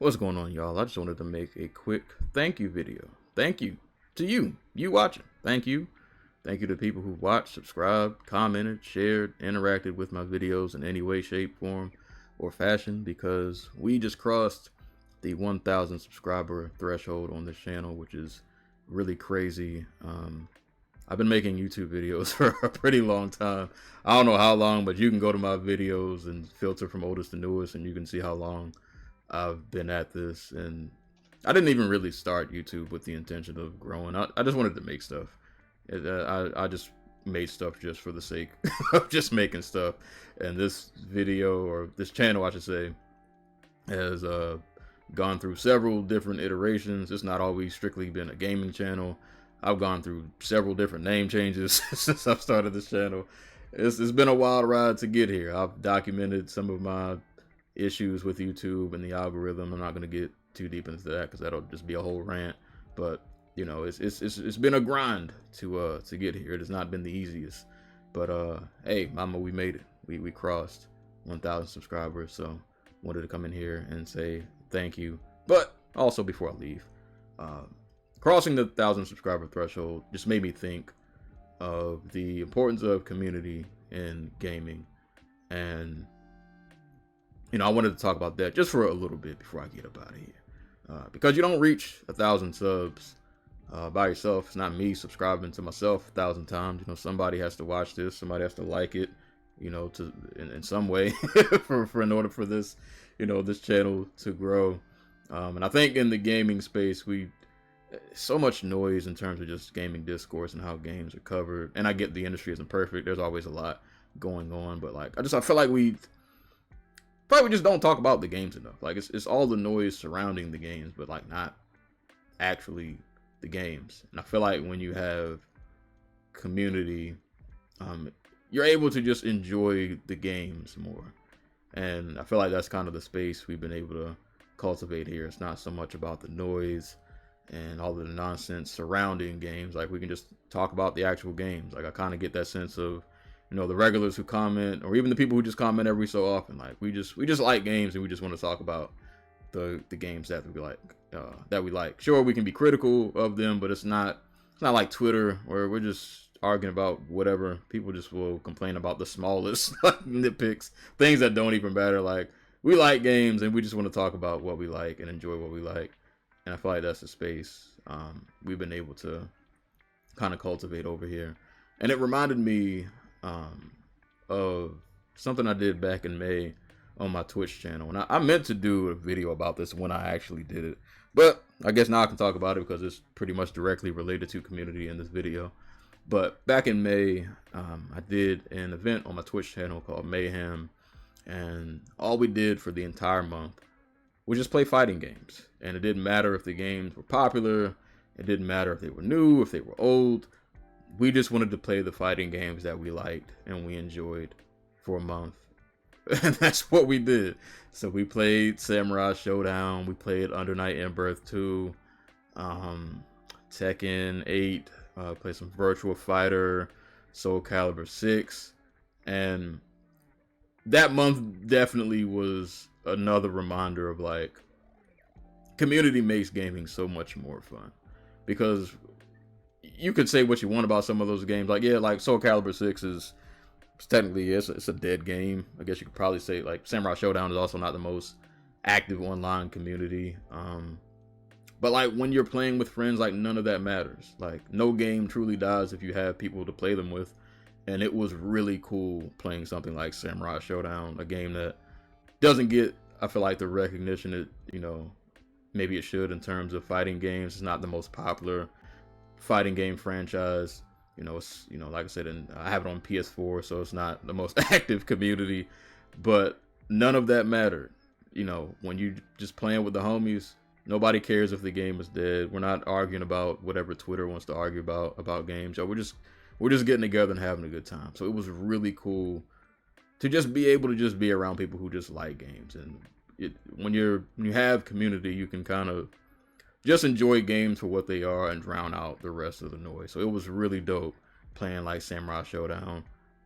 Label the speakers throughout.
Speaker 1: What's going on, y'all? I just wanted to make a quick thank you video. Thank you to you watching. Thank you. Thank you to people who watched, subscribed, commented, shared, interacted with my videos in any way, shape, form, or fashion, because we just crossed the 1,000 subscriber threshold on this channel, which is really crazy. I've been making YouTube videos for a pretty long time. I don't know how long, but you can go to my videos and filter from oldest to newest, and you can see how long I've been at this. And I didn't even really start YouTube with the intention of growing. I just wanted to make stuff. I just made stuff just for the sake of just making stuff. And this video, or this channel I should say, has gone through several different iterations. It's not always strictly been a gaming channel. I've gone through several different name changes since I've started this channel. It's been a wild ride to get here. I've documented some of my issues with YouTube and the algorithm. I'm not going to get too deep into that because that'll just be a whole rant. But you know, it's been a grind to get here. It has not been the easiest. But hey, mama, we made it. We crossed 1,000 subscribers. So wanted to come in here and say thank you. But also, before I leave, crossing the 1,000 subscriber threshold just made me think of the importance of community in gaming. And you know, I wanted to talk about that just for a little bit before I get up out of here. Because you don't reach 1,000 subs by yourself. It's not me subscribing to myself 1,000 times. You know, somebody has to watch this. Somebody has to like it, you know, to in some way for in order for this, you know, this channel to grow. And I think in the gaming space, so much noise in terms of just gaming discourse and how games are covered. And I get the industry isn't perfect. There's always a lot going on, but like I feel like we just don't talk about the games enough. Like it's all the noise surrounding the games, but like not actually the games. And I feel like when you have community, you're able to just enjoy the games more. And I feel like that's kind of the space we've been able to cultivate here. It's not so much about the noise and all of the nonsense surrounding games. Like we can just talk about the actual games. Like I kind of get that sense of, you know, the regulars who comment, or even the people who just comment every so often. Like we just like games, and we just want to talk about the games that we like. Sure, we can be critical of them, but it's not like Twitter where we're just arguing about whatever. People just will complain about the smallest nitpicks, things that don't even matter. Like we like games, and we just want to talk about what we like and enjoy what we like. And I feel like that's the space we've been able to kind of cultivate over here. And it reminded me of something I did back in May on my Twitch channel. And I meant to do a video about this when I actually did it, but I guess now I can talk about it because it's pretty much directly related to community in this video. But back in May, I did an event on my Twitch channel called Mayhem, and all we did for the entire month was just play fighting games. And it didn't matter if the games were popular, it didn't matter if they were new, if they were old. We just wanted to play the fighting games that we liked and we enjoyed for a month. And that's what we did. So we played Samurai Showdown, we played Under Night In-Birth 2, Tekken 8, played some Virtua Fighter, Soul Calibur 6. And that month definitely was another reminder of like, community makes gaming so much more fun. Because you could say what you want about some of those games. Like, yeah, like Soul Calibur 6 is technically, it's a dead game. I guess you could probably say like Samurai Showdown is also not the most active online community. But like when you're playing with friends, like none of that matters. Like no game truly dies if you have people to play them with. And it was really cool playing something like Samurai Showdown, a game that doesn't get, I feel like, the recognition that, you know, maybe it should in terms of fighting games. It's not the most popular fighting game franchise. You know, it's, you know, like I said, and I have it on PS4, so it's not the most active community, but none of that mattered. You know, when you just playing with the homies, nobody cares if the game is dead. We're not arguing about whatever Twitter wants to argue about games. We're just getting together and having a good time. So it was really cool to just be able to just be around people who just like games. And when you have community, you can kind of just enjoy games for what they are and drown out the rest of the noise. So it was really dope playing like Samurai Showdown,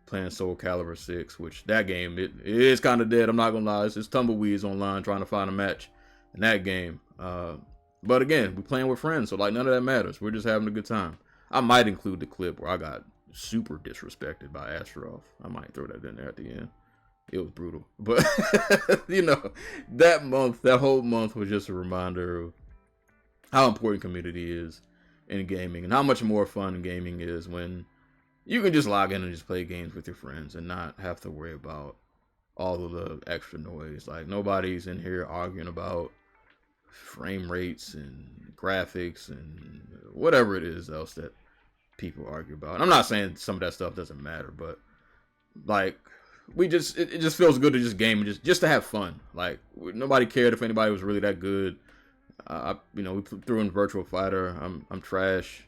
Speaker 1: playing Soul Calibur 6, which that game, it is kind of dead. I'm not gonna lie, it's tumbleweeds online trying to find a match in that game. But again, we're playing with friends, so like none of that matters. We're just having a good time. I might include the clip where I got super disrespected by Astaroth. I might throw that in there at the end. It was brutal, but you know, that whole month was just a reminder of how important community is in gaming, and how much more fun gaming is when you can just log in and just play games with your friends and not have to worry about all of the extra noise. Like nobody's in here arguing about frame rates and graphics and whatever it is else that people argue about. And I'm not saying some of that stuff doesn't matter, but like it just feels good to just game and just to have fun. Like nobody cared if anybody was really that good. We threw in Virtual Fighter. I'm trash.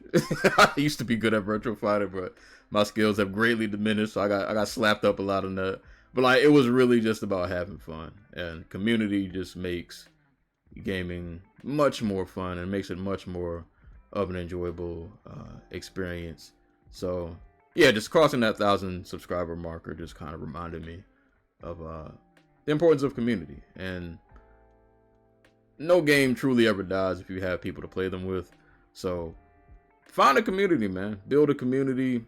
Speaker 1: I used to be good at Virtual Fighter, but my skills have greatly diminished. So I got slapped up a lot on that. But like it was really just about having fun, and community just makes gaming much more fun and makes it much more of an enjoyable experience. So yeah, just crossing that 1,000 subscriber marker just kind of reminded me of the importance of community. And no game truly ever dies if you have people to play them with. So find a community, man. Build a community.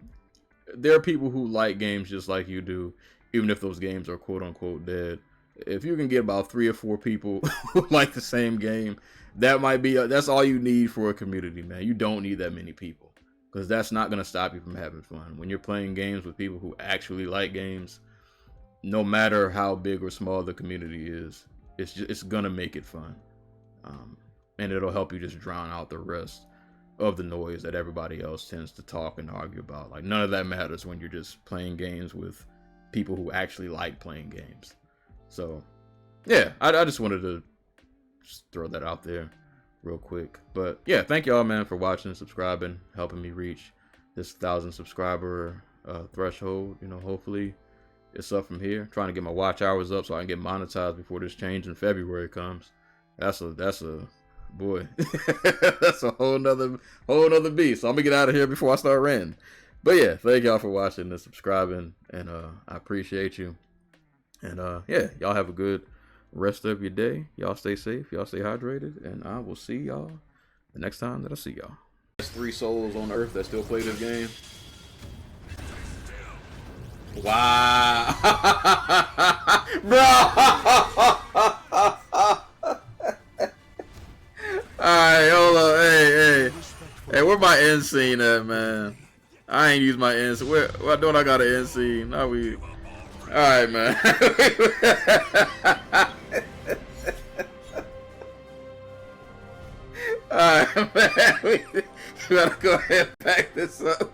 Speaker 1: There are people who like games just like you do, even if those games are quote unquote dead. If you can get about 3 or 4 people who like the same game, that's all you need for a community, man. You don't need that many people, because that's not going to stop you from having fun. When you're playing games with people who actually like games, no matter how big or small the community is, it's going to make it fun. And it'll help you just drown out the rest of the noise that everybody else tends to talk and argue about. Like none of that matters when you're just playing games with people who actually like playing games. So yeah, I just wanted to just throw that out there real quick. But yeah, thank y'all, man, for watching, subscribing, helping me reach this 1,000 subscriber threshold. You know, hopefully it's up from here. Trying to get my watch hours up so I can get monetized before this change in February comes. That's a boy. That's a whole nother beast. So I'm gonna get out of here before I start ranting. But yeah, thank y'all for watching and subscribing, and I appreciate you. And yeah, y'all have a good rest of your day. Y'all stay safe. Y'all stay hydrated, and I will see y'all the next time that I see y'all. There's 3 souls on Earth that still play this game. Wow, bro. Alright, hold up. Hey, where my end scene at, man? I ain't used my end scene. Why don't I got an end scene? Now we. Alright, man. Alright, man. We gotta go ahead and pack this up.